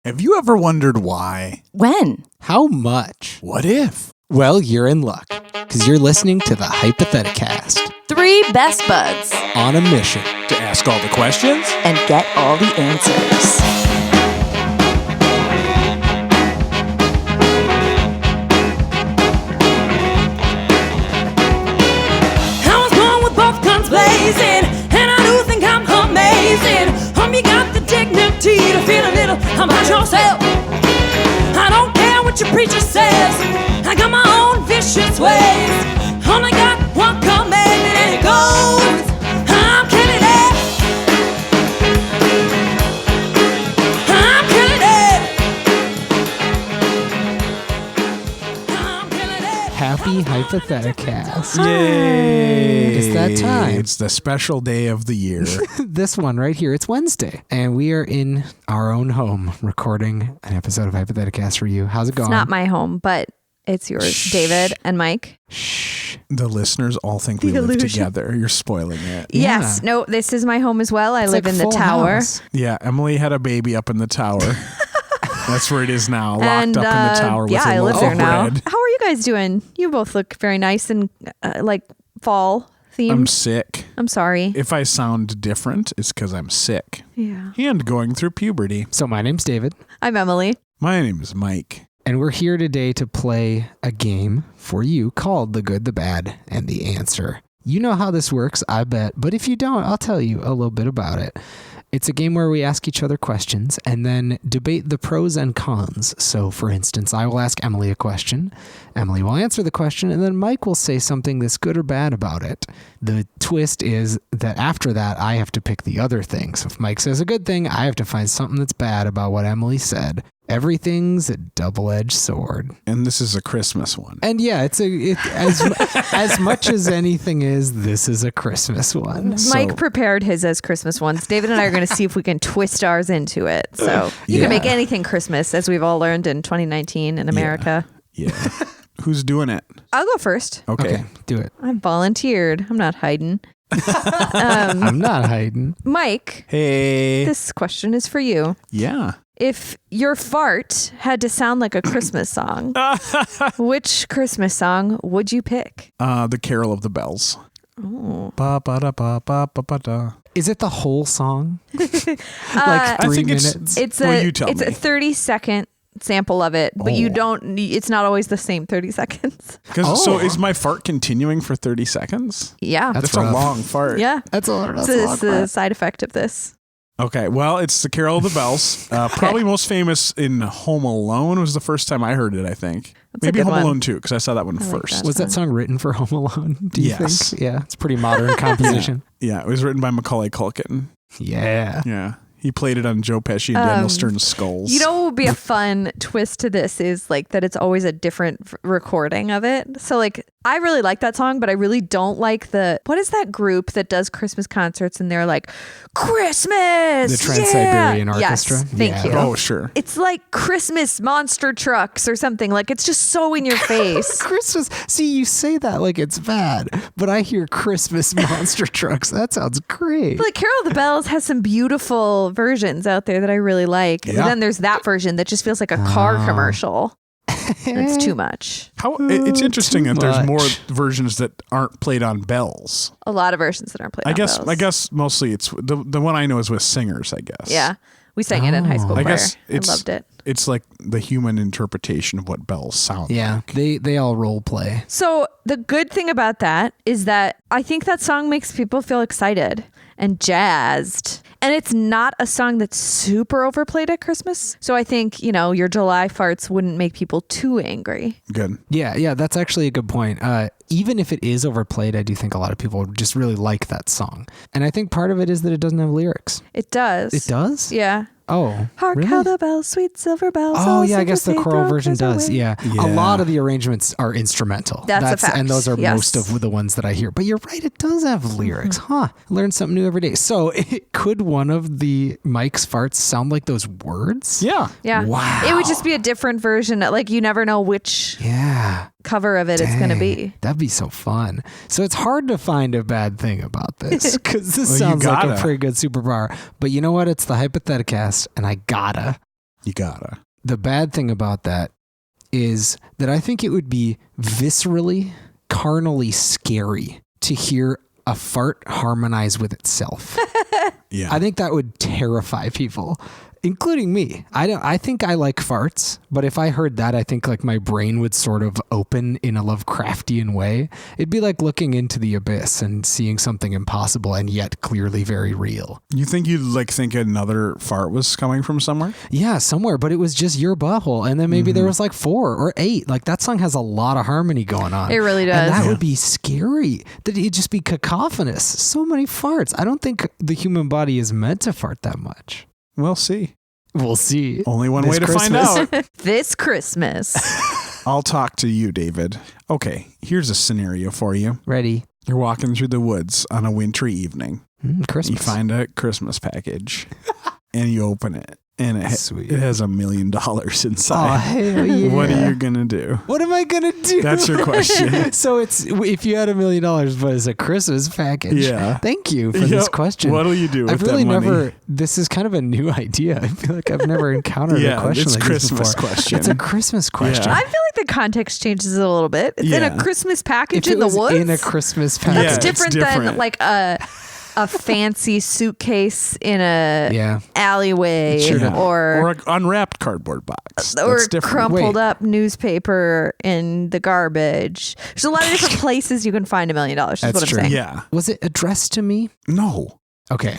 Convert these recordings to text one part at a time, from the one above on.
Have you ever wondered why? When? How much? What if? Well, you're in luck, because you're listening to the Hypotheticast. 3 best buds. On a mission. To ask all the questions? And get all the answers. I was born with both guns blazing, and I do think I'm amazing. You got the dignity to feel a little about yourself. I don't care what your preacher says. I got my own vicious ways. Only got one commandment and it goes, I'm killing it. I'm killing it. I'm killing it. Happy Hypotheticast. Yay! It's that time. It's the special day of the year. This one right here, it's Wednesday, and we are in our own home recording an episode of Hypotheticast for you. How's it going? It's not my home, but it's yours, David and Mike. Shh. The listeners all think we live together. You're spoiling it. Yeah. Yes. No, this is my home as well. I It's live like in the Full tower. House. Yeah, Emily had a baby up in the tower. That's where it is now, locked And, up in the tower with yeah, a I live loaf there of now. bread. How are you guys doing? You both look very nice and like fall themed. I'm sick. I'm sorry. If I sound different, it's because I'm sick Yeah. and going through puberty. So my name's David, I'm Emily. My name is Mike. and we're here today to play a game for you called The Good, the Bad, and the Answer. You know how this works, I bet, but if you don't, I'll tell you a little bit about it. It's a game where we ask each other questions and then debate the pros and cons. So, for instance, I will ask Emily a question. Emily will answer the question, and then Mike will say something that's good or bad about it. The twist is that after that, I have to pick the other thing. So if Mike says a good thing, I have to find something that's bad about what Emily said. Everything's a double-edged sword. And this is a Christmas one. And yeah, as much as anything is, this is a Christmas one. Mike prepared his as Christmas ones. David and I are going to see if we can twist ours into it. So you can make anything Christmas, as we've all learned in 2019 in America. Yeah. Who's doing it? I'll go first. Okay. Do it. I volunteered. I'm not hiding. I'm not hiding. Mike, Hey. this question is for you. Yeah. If your fart had to sound like a Christmas song, which Christmas song would you pick? The Carol of the Bells. Oh. Ba ba da ba ba ba ba da. Is it the whole song? Like 3 I think minutes? It's Well, you tell a me. 30-second sample of it, but you Oh. don't. It's not always the same 30 seconds. So is my fart continuing for 30 seconds? Yeah, That's That's a rough. long fart. yeah. That's a lot. It's a side effect of this. Okay, well, it's the Carol of the Bells. Probably most famous in Home Alone was the first time I heard it, I think. That's a Maybe good Home one. Alone 2, because I saw that one I like first. that. Was that song written for Home Alone? Do you Yes. think? Yeah, it's pretty modern composition. Yeah, it was written by Macaulay Culkin. Yeah. Yeah. He played it on Joe Pesci and Daniel Stern's Skulls. You know what would be a fun twist to this is like that it's always a different recording of it. So like I really like that song, but I really don't like what is that group that does Christmas concerts and they're like, Christmas! The Trans-Siberian Orchestra? Yes, thank Yeah. you. Oh, sure. It's like Christmas monster trucks or something. Like it's just so in your face. Christmas. See, you say that like it's bad, but I hear Christmas monster trucks. That sounds great. But like Carol of the Bells has some beautiful versions out there that I really like. Yeah. And then there's that version that just feels like a car commercial. It's too much. It's interesting Too that there's more much. versions that aren't played on bells. A lot of versions that aren't played I on guess bells. mostly it's the one I know is with singers, I guess. Yeah. We sang it in high school I choir. guess I loved it. It's like the human interpretation of what bells sound Yeah, like. they all role play. So the good thing about that is that I think that song makes people feel excited and jazzed. And it's not a song that's super overplayed at Christmas. So I think, your July farts wouldn't make people too angry. Good. Yeah, that's actually a good point. Even if it is overplayed, I do think a lot of people just really like that song. And I think part of it is that it doesn't have lyrics. It does. It does? Yeah. Oh, Hark really? how the bells, sweet silver bells. Oh all yeah, I sing guess to the say choral throw version cares does. away. Yeah. Yeah. A lot of the arrangements are instrumental. That's a fact. And those are Yes. most of the ones that I hear. But you're right, it does have lyrics. Huh. Learn something new every day. So could one of the Mike's farts sound like those words? Yeah. Yeah. Wow. It would just be a different version. Like you never know which Yeah. cover of it it's going to be. That'd be so fun. So it's hard to find a bad thing about this because this Well, you sounds like a gotta. pretty good superpower. But you know what? It's the Hypotheticast, and I gotta You gotta. The bad thing about that is that I think it would be viscerally, carnally scary to hear a fart harmonize with itself. Yeah. I think that would terrify people, including me. I think I like farts, but if I heard that, I think like my brain would sort of open in a Lovecraftian way. It'd be like looking into the abyss and seeing something impossible and yet clearly very real. You think you'd like think another fart was coming from somewhere? Yeah, somewhere, but it was just your butthole. And then maybe there was like 4 or 8. Like that song has a lot of harmony going on. It really does. And that would be scary. That it'd just be cacophonous. So many farts. I don't think the human body is meant to fart that much. We'll see. We'll see. Only one This way to Christmas. find out. This Christmas. I'll talk to you, David. Okay, here's a scenario for you. Ready? You're walking through the woods on a wintry evening. Christmas. You find a Christmas package and you open it. And it Sweet. has $1 million Oh, inside. hell yeah. What are you going to do? What am I going to do? That's your question. So it's, if you had $1 million, but it's a Christmas package. Yeah. Thank you for this Yep. question. What'll you do with I've really that money? never, this is kind of a new idea. I feel like I've never encountered a question it's like Christmas this before. question. It's a Christmas question. Yeah. I feel like the context changes a little bit. It's in Yeah. a Christmas package If it in the was woods. in a Christmas package. Yeah, That's it's different than different. like a fancy suitcase in a Yeah. alleyway Sure. Yeah. or an unwrapped cardboard box. or That's different. crumpled Wait. up newspaper in the garbage. There's a lot of different places you can find $1 million. Is That's what I'm true. saying. Yeah. Was it addressed to me? No. Okay.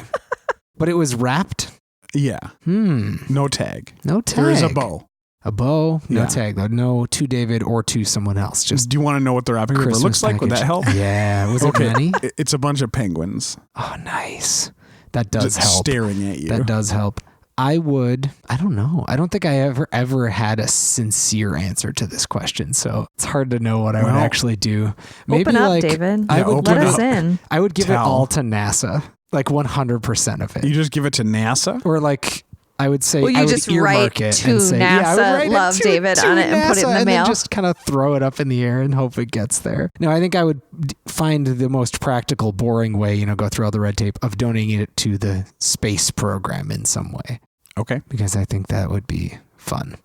But it was wrapped? Yeah. No tag. No tag. There is a bow. A bow? No Yeah. tag though. No to David or to someone else. Just Do you want to know what the wrapping paper Christmas looks like? Would that package. help? Yeah. Was it many? It's a bunch of penguins Oh, nice. That does just help. staring at you. That does help. I don't know. I don't think I ever had a sincere answer to this question. So it's hard to know what I would Well, actually do. Maybe Open up, like, David. I Yeah, would open Let give us it, in. I would give it Tell. all to NASA. Like 100% of it. You just give it to NASA? Or like, I would say, Well, you I would just earmark write it to and say, yeah, I would NASA, write it love to- David to on it and put it in NASA, the and mail. then just kind of throw it up in the air and hope it gets there. No, I think I would find the most practical, boring way, go through all the red tape of donating it to the space program in some way. Okay. Because I think that would be fun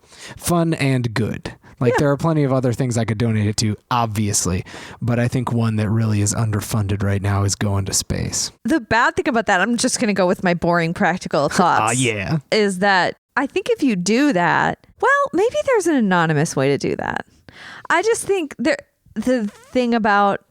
and good. Like there are plenty of other things I could donate it to, obviously, but I think one that really is underfunded right now is going to space. The bad thing about that, I'm just going to go with my boring practical thoughts. Yeah. Is that I think if you do that, well, maybe there's an anonymous way to do that. I just think the thing about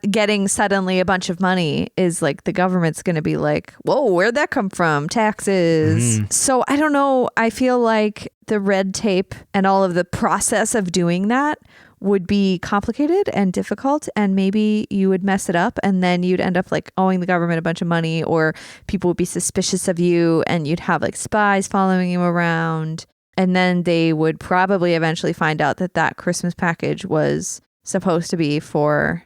getting suddenly a bunch of money is like the government's going to be like, whoa, where'd that come from? Taxes. So I don't know. I feel like the red tape and all of the process of doing that would be complicated and difficult, and maybe you would mess it up and then you'd end up like owing the government a bunch of money, or people would be suspicious of you and you'd have like spies following you around, and then they would probably eventually find out that Christmas package was supposed to be for,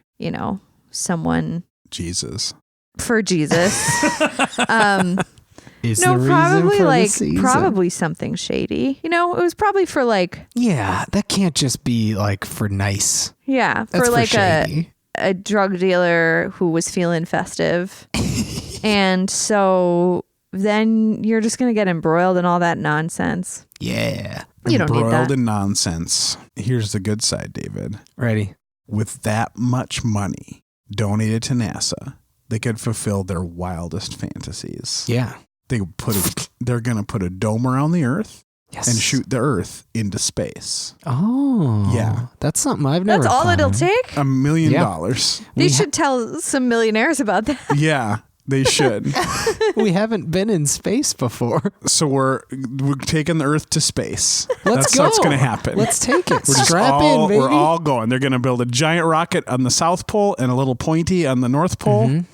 someone Jesus. for Jesus. Is No, the reason probably for the like season. probably something shady. It was probably for like Yeah, that can't just be like for nice. That's That's for like shady. a drug dealer who was feeling festive. And so then you're just going to get embroiled in all that nonsense. Yeah. You don't need Embroiled that. in nonsense. Here's the good side, David. Ready? With that much money donated to NASA, they could fulfill their wildest fantasies. Yeah. They're going to put a dome around the Earth Yes. and shoot the Earth into space. Oh. Yeah. That's something I've never That's all thought it'll of. take? $1 million. Yeah. They should tell some millionaires about that. Yeah, they should. We haven't been in space before. So we're taking the Earth to space. Let's That's go. what's going to happen. Let's take it. We're just Strap in, baby. We're all going. They're going to build a giant rocket on the South Pole and a little pointy on the North Pole. And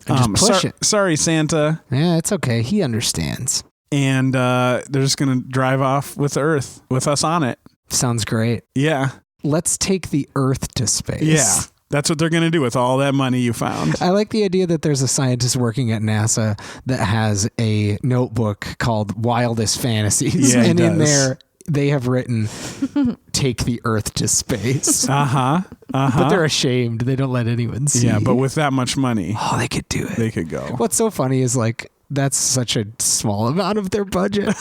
just push it. Sorry, Santa. Yeah, it's okay. He understands. And they're just going to drive off with the Earth with us on it. Sounds great. Yeah. Let's take the Earth to space. Yeah. That's what they're going to do with all that money you found. I like the idea that there's a scientist working at NASA that has a notebook called Wildest Fantasies. Yeah, he and in does. there, they have written, take the Earth to space. But they're ashamed. They don't let anyone see. Yeah, but with that much money, Oh, they could do it. they could go. What's so funny is like, that's such a small amount of their budget.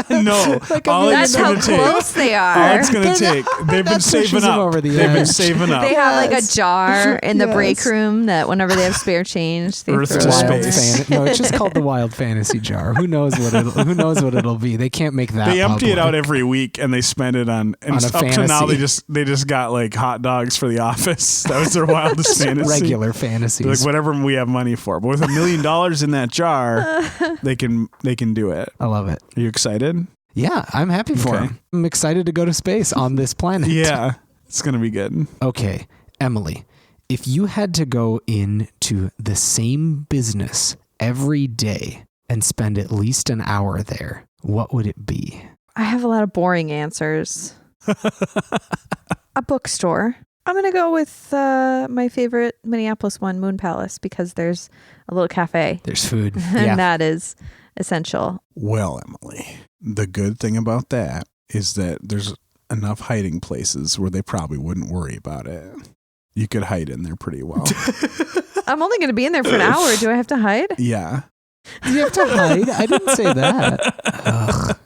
No, That's how close they all are. it's going to take. They've been saving up. over the They've been edge. saving up. They have like a jar in the Yes. break room that whenever they have spare change, they Earth throw to it. Wild space. No, it's just called the Wild Fantasy Jar. Who knows what it'll be? They can't make that. They empty it out public. every week and they spend it on. And On a up to now, fantasy. they just got like hot dogs for the office. That was their wildest fantasy. Regular fantasies. Like whatever we have money for. But with $1 million in that jar, they can do it. I love it. Are you excited? Yeah, I'm happy for Okay. him. I'm excited to go to space on this planet. Yeah, it's gonna be good. Okay, Emily, if you had to go into the same business every day and spend at least an hour there, what would it be? I have a lot of boring answers. A bookstore. I'm going to go with my favorite Minneapolis one, Moon Palace, because there's a little cafe. There's food. And Yeah. that is essential. Well, Emily, the good thing about that is that there's enough hiding places where they probably wouldn't worry about it. You could hide in there pretty well. I'm only going to be in there for an hour. Do I have to hide? Yeah. You have to hide? I didn't say that. Ugh.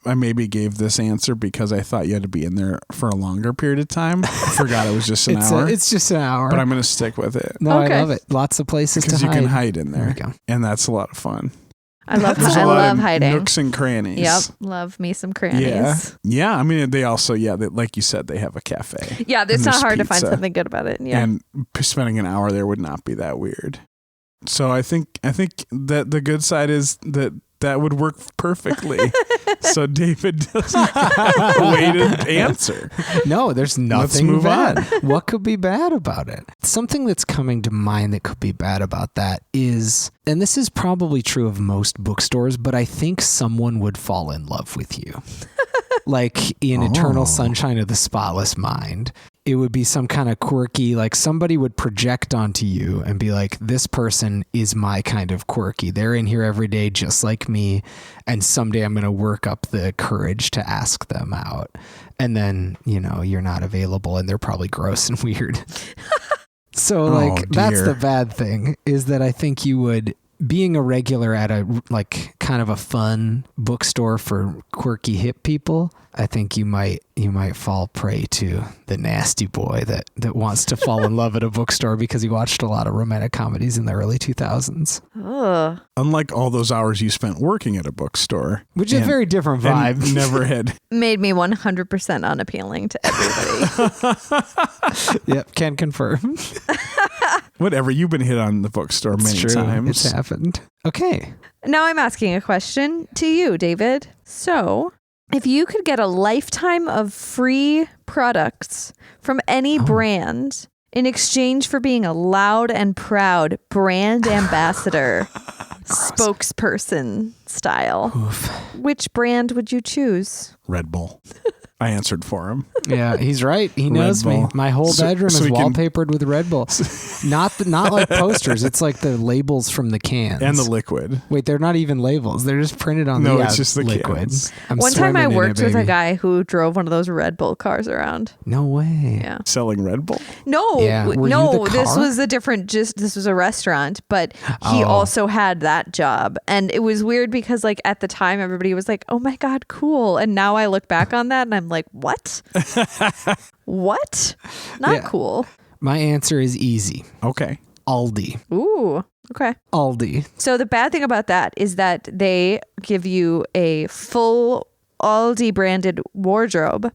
I maybe gave this answer because I thought you had to be in there for a longer period of time. I forgot it was just an hour. It's just an hour. But I'm going to stick with it No, Okay. I love it. Lots of places to because you hide. can hide in There we there. go. And that's a lot of fun. I love There's a I lot love of hiding. nooks and crannies. Yep. Love me some crannies. Yeah. Yeah. I mean, they also, like you said, they have a cafe. Yeah, it's And not there's hard to find pizza. something good about it. Yeah. And spending an hour there would not be that weird. So I think that the good side is that would work perfectly. So David doesn't have a way to answer. No, there's Let's nothing move bad. on. What could be bad about it? Something that's coming to mind that could be bad about that is, and this is probably true of most bookstores, but I think someone would fall in love with you. Like in Eternal Sunshine of the Spotless Mind. It would be some kind of quirky, like somebody would project onto you and be like, this person is my kind of quirky. They're in here every day just like me. And someday I'm going to work up the courage to ask them out. And then, you're not available and they're probably gross and weird. So that's dear. the bad thing, is that I think you would, being a regular at a kind of a fun bookstore for quirky hip people, I think you might fall prey to the nasty boy that wants to fall in love at a bookstore because he watched a lot of romantic comedies in the early 2000s, Ugh. Unlike all those hours you spent working at a bookstore. which is a very different and vibe. never had. Made me 100% unappealing to everybody. Yep, can confirm. Whatever. You've been hit on the bookstore many It's true. times. It's happened. Okay. Now I'm asking a question to you, David. So, if you could get a lifetime of free products from any brand in exchange for being a loud and proud brand ambassador, spokesperson style, which brand would you choose? Red Bull. I answered for him. Yeah, he's right. He knows me. Bull. My whole So- bedroom so is we can- wallpapered with Red Bull. Not like posters. It's like the labels from the cans. And the liquid. Wait, they're not even labels. They're just printed on No, the it's just the liquid. cans. I'm One time I swimming in worked it, with a baby. guy who drove one of those Red Bull cars around. No way. Yeah. Selling Red Bull. No, Yeah. Were you no, the this car? was this was a restaurant, but he Oh. also had that job. And it was weird because at the time everybody was like, "Oh my God, cool." And now I look back on that and I'm like, "What? What? Not Yeah. cool." My answer is easy. Okay. Aldi. Ooh. Okay. Aldi. So the bad thing about that is that they give you a full Aldi branded wardrobe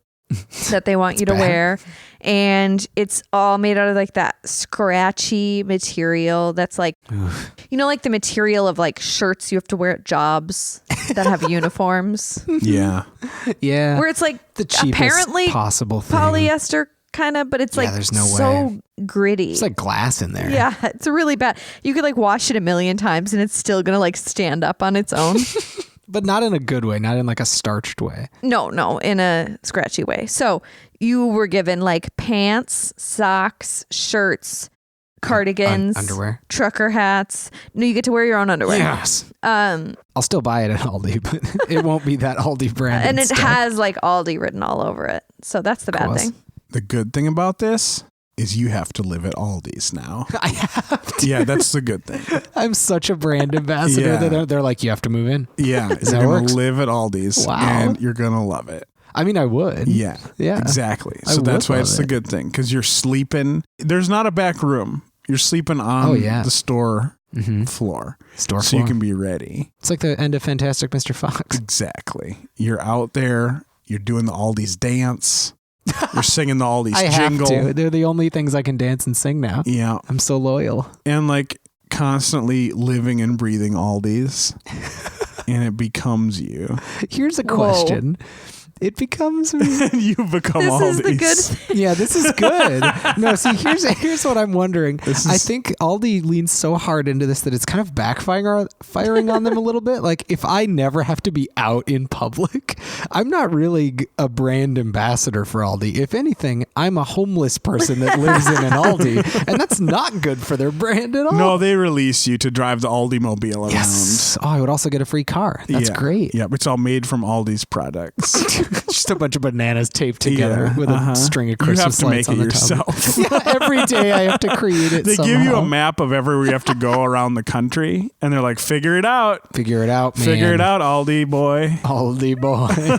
that they want you to bad. wear, and it's all made out of that scratchy material that's like the material of shirts you have to wear at jobs that have uniforms, Yeah. Yeah. where it's the cheapest apparently possible thing. polyester kind of, but it's there's no so gritty. It's like glass in there. Yeah, it's really bad. You could wash it a million times and it's still gonna stand up on its own. But not in a good way, not in a starched way. No, in a scratchy way. So you were given pants, socks, shirts, cardigans, Underwear. trucker hats. No, you get to wear your own underwear. Yes. Um, I'll still buy it at Aldi, but it won't be that Aldi brand. and it has Aldi written all over it. So that's the bad course. thing. The good thing about this, is you have to live at Aldi's now. I have to. Yeah, that's the good thing. I'm such a brand ambassador Yeah. that they're like, you have to move in. Yeah, that you're going works? to live at Aldi's Wow. and you're going to love it. I mean, I would. Yeah. Yeah. Exactly. I So that's would why love it's the it. good thing because you're sleeping. There's not a back room. You're sleeping on the store floor. Store so floor. you can be ready. It's like the end of Fantastic Mr. Fox. Exactly. You're out there. You're doing the Aldi's dance. You're singing the Aldi's I jingle. have to. They're the only things I can dance and sing now. Yeah. I'm so loyal. And like constantly living and breathing Aldi's. And it becomes you. Here's a question. It becomes me. You become This Aldi's. is the good thing. Yeah, this is good. No, see, here's what I'm wondering. I think Aldi leans so hard into this that it's kind of backfiring on them a little bit. Like, if I never have to be out in public, I'm not really a brand ambassador for Aldi. If anything, I'm a homeless person that lives in an Aldi, and that's not good for their brand at all. No, they release you to drive the Aldi mobile around. Yes. Oh, I would also get a free car. That's great. Yeah, it's all made from Aldi's products. Just a bunch of bananas taped together with a string of Christmas you have lights to on make it the top. yourself. Yeah, every day I have to create it. They somehow. give you a map of everywhere you have to go around the country, and they're like, "Figure it out, Figure it out, man. figure it out, Aldi boy." Aldi Boy.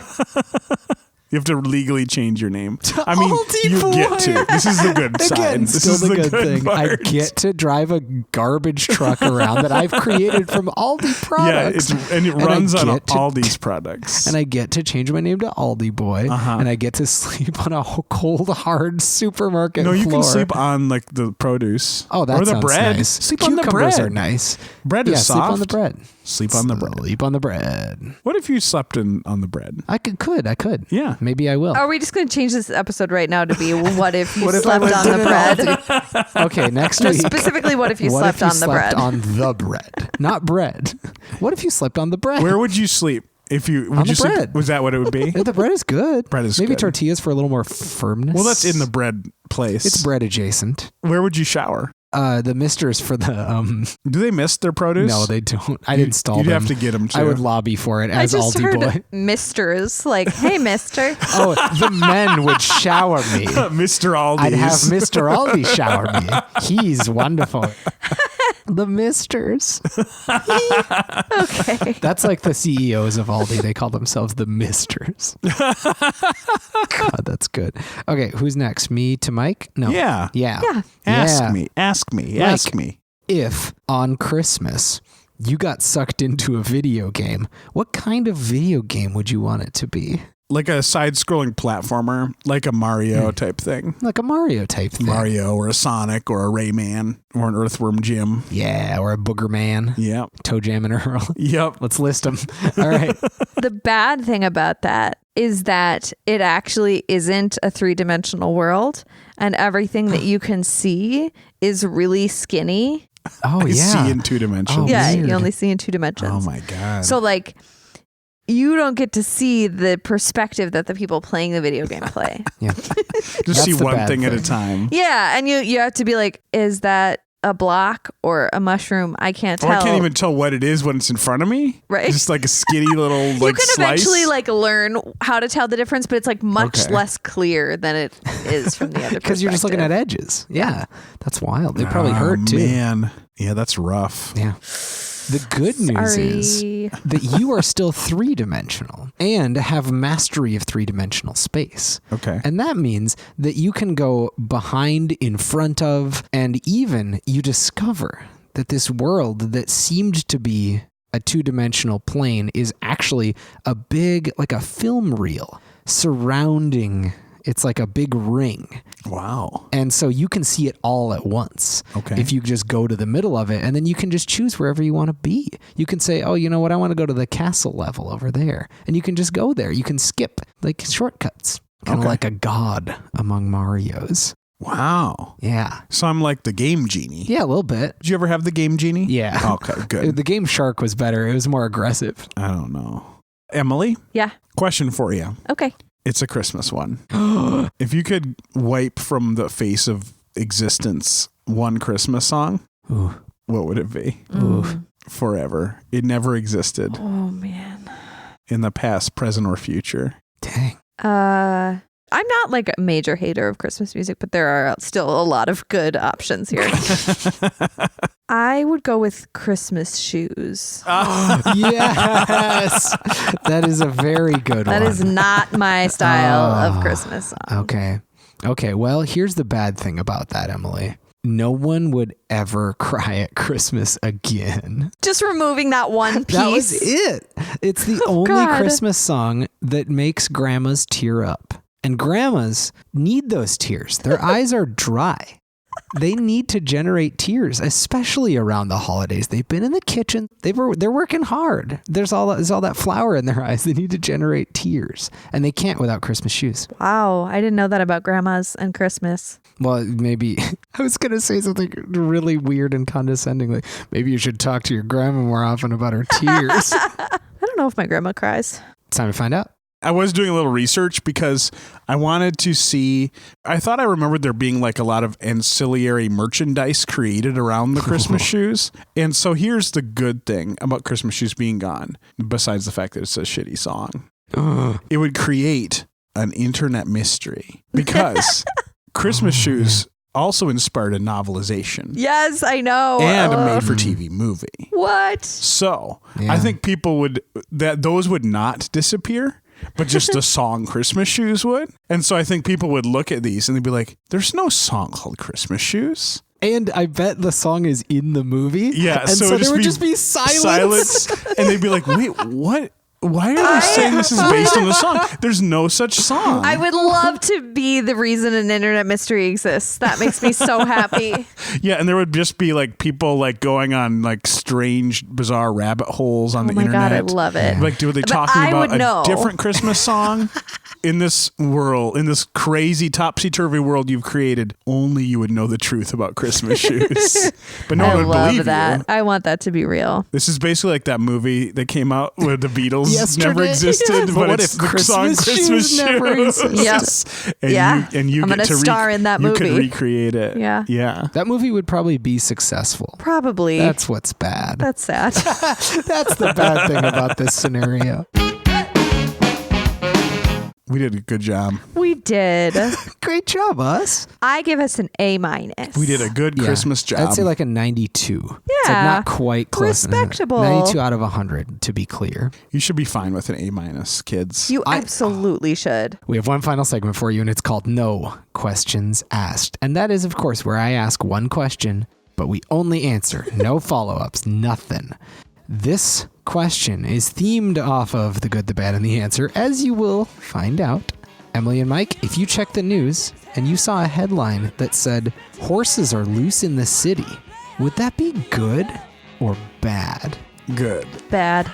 You have to legally change your name. I mean, Aldi you Boy. get to. This is the good side. Again, This still is the good good thing. I part. get to drive a garbage truck around that I've created from Aldi products. Yeah, and it I runs on get to- Aldi's products. And I get to change my name to Aldi Boy. And I get to sleep on a cold, hard supermarket no, you floor. can sleep on like the produce. Oh, that or the sounds bread. nice. Sleep on the Cucumbers bread. are nice. Bread is Yeah, soft. sleep on the bread. Sleep on the bread. Sleep on the bread. What if you slept on the bread? I could. Yeah. Maybe I will. Are we just going to change this episode right now to be what if you What if I slept lived on in the an bread? Okay, next No, week. specifically, what if you What slept if you on the bread? on the bread, not bread? What if you slept on the bread? Where would you sleep if you? Would On you the sleep? bread. Was that what it would be? The bread is good. Bread is maybe good. tortillas for a little more firmness. Well, that's in the bread place. It's bread adjacent. Where would you shower? The misters for the Do they miss their produce? no, they don't. I'd install You'd them. have to get them too. I would lobby for it I as just Aldi heard Boy. misters like, hey, mister. Oh, the men would shower me. Mr. Aldi's. I'd have Mr. Aldi shower me. He's wonderful. The misters. Okay. That's like the CEOs of Aldi. They call themselves the misters. God, that's good. Okay, who's next? Me to Mike? No. Yeah. Yeah. Yeah. Ask Yeah. me. Ask me. Like- Ask me. If on Christmas you got sucked into a video game, what kind of video game would you want it to be? Like a side-scrolling platformer, like a Mario type thing. Like a Mario type thing. Mario or a Sonic or a Rayman or an Earthworm Jim. Yeah, or a Booger Man. Yep. Toe Jam and Earl. Yep. Let's list them. All right. The bad thing about that is that it actually isn't a three-dimensional world, and everything that you can see is really skinny. Oh, I yeah. see in 2 dimensions. Oh, Yeah, weird. you only see in 2 dimensions. Oh my God. So like you don't get to see the perspective that the people playing the video game play. Yeah. Just That's see the one bad thing at a thing. time. Yeah, and you have to be like, is that a block or a mushroom? I can't Or tell. I can't even tell what it is when it's in front of me. Right. Just like a skinny little you like can slice. eventually like learn how to tell the difference, but it's like much Okay. less clear than it is from the other perspective. Because you're just looking at edges. Yeah. That's wild. They probably hurt too. Man. Yeah, that's rough. Yeah. The good news is Sorry. that you are still 3-dimensional and have mastery of 3-dimensional space. Okay. And that means that you can go behind, in front of, and even you discover that this world that seemed to be a 2-dimensional plane is actually a big, like a film reel surrounding. It's like a big ring. Wow. And so you can see it all at once. Okay. If you just go to the middle of it, and then you can just choose wherever you want to be. You can say, oh, you know what? I want to go to the castle level over there. And you can just go there. You can skip like shortcuts. Kind of Okay. like a god among Marios. Wow. Yeah. So I'm like the game genie. Yeah, a little bit. Did you ever have the game genie? Yeah. Okay, good. The game Shark was better. It was more aggressive. I don't know. Emily, Yeah. question for you. Okay. It's a Christmas one. If you could wipe from the face of existence one Christmas song, Ooh. what would it be? Ooh. Forever. It never existed Oh man. in the past, present, or future. Dang. I'm not like a major hater of Christmas music, but there are still a lot of good options here. I would go with Christmas shoes. Yes. That is a very good one. That is not my style of Christmas song. Okay. Well, here's the bad thing about that, Emily. No one would ever cry at Christmas again. Just removing that one piece. That was it. It's the only God. Christmas song that makes grandmas tear up. And grandmas need those tears. Their eyes are dry. They need to generate tears, especially around the holidays. They've been in the kitchen. They're working hard. There's all that flour in their eyes. They need to generate tears. And they can't without Christmas shoes. Wow. I didn't know that about grandmas and Christmas. Well, maybe I was going to say something really weird and condescending. Like, maybe you should talk to your grandma more often about her tears. I don't know if my grandma cries. It's time to find out. I was doing a little research because I wanted to see, I thought I remembered there being like a lot of ancillary merchandise created around the Christmas shoes. And so here's the good thing about Christmas shoes being gone, besides the fact that it's a shitty song. It would create an internet mystery because Christmas shoes also inspired a novelization. Yes, I know. And a made-for-TV movie. What? So I think people those would not disappear. But just the song Christmas Shoes would. And so I think people would look at these and they'd be like, there's no song called Christmas Shoes. And I bet the song is in the movie. Yeah. And so there would just be silence. And they'd be like, wait, what? Why are they saying this is based on the song? There's no such song. I would love to be the reason an internet mystery exists. That makes me so happy. Yeah, and there would just be like people like going on like strange, bizarre rabbit holes on the internet. Oh my God, I love it. Like, were they But talking I about would know. a different Christmas song? In this world, in this crazy topsy-turvy world you've created, only you would know the truth about Christmas shoes. But no I one would love believe that. you. I want that to be real. This is basically like that movie that came out where the Beatles Yesterday. never existed, Yes. but What it's if the song Christmas Christmas shoes never Shoes. existed? Yes. And Yeah. you I'm get gonna to star in that You could movie. recreate it. Yeah. Yeah. That movie would probably be successful. Probably. That's what's bad. That's sad. That's the bad thing about this scenario. We did a good job. We did. Great job, us. I give us an A-. We did a good Christmas job. I'd say like a 92. It's like Yeah. not quite close. Respectable. 92 out of 100, to be clear. You should be fine with an A-, kids. You absolutely should. We have one final segment for you, and it's called No Questions Asked. And that is, of course, where I ask one question, but we only answer. No follow-ups, nothing. This question is themed off of The Good, the Bad, and the Answer, as you will find out. Emily and Mike, if you check the news and you saw a headline that said, horses are loose in the city, would that be good or bad? Good. Bad.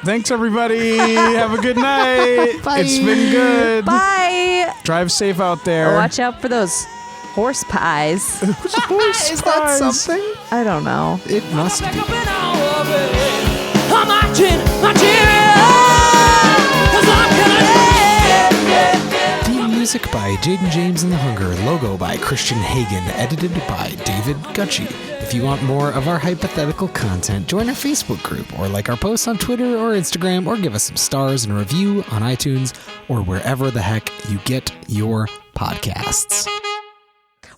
Thanks, everybody. Have a good night. Bye. It's been good. Bye. Drive safe out there. Watch out for those horse pies. Is that something? I don't know. It must be. I'm marching, Theme music by Jaden James and the Hunger. Logo by Christian Hagen. Edited by David Gucci. If you want more of our hypothetical content, join our Facebook group or like our posts on Twitter or Instagram or give us some stars and a review on iTunes or wherever the heck you get your podcasts.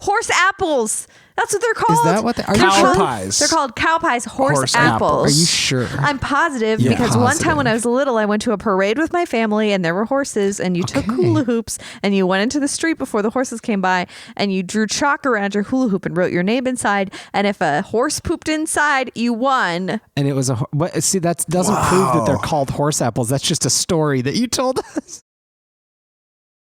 Horse apples. That's what they're called. Is that what they are? They're you Cow sure? pies. They're called cow pies, horse apples. Are you sure? I'm positive Yeah, because one time when positive. I was little, I went to a parade with my family and there were horses and you took hula hoops and you went into the street before the horses came by and you drew chalk around your hula hoop and wrote your name inside. And if a horse pooped inside, you won. And it was a... What, see, that doesn't prove that they're called horse apples. That's just a story that you told us.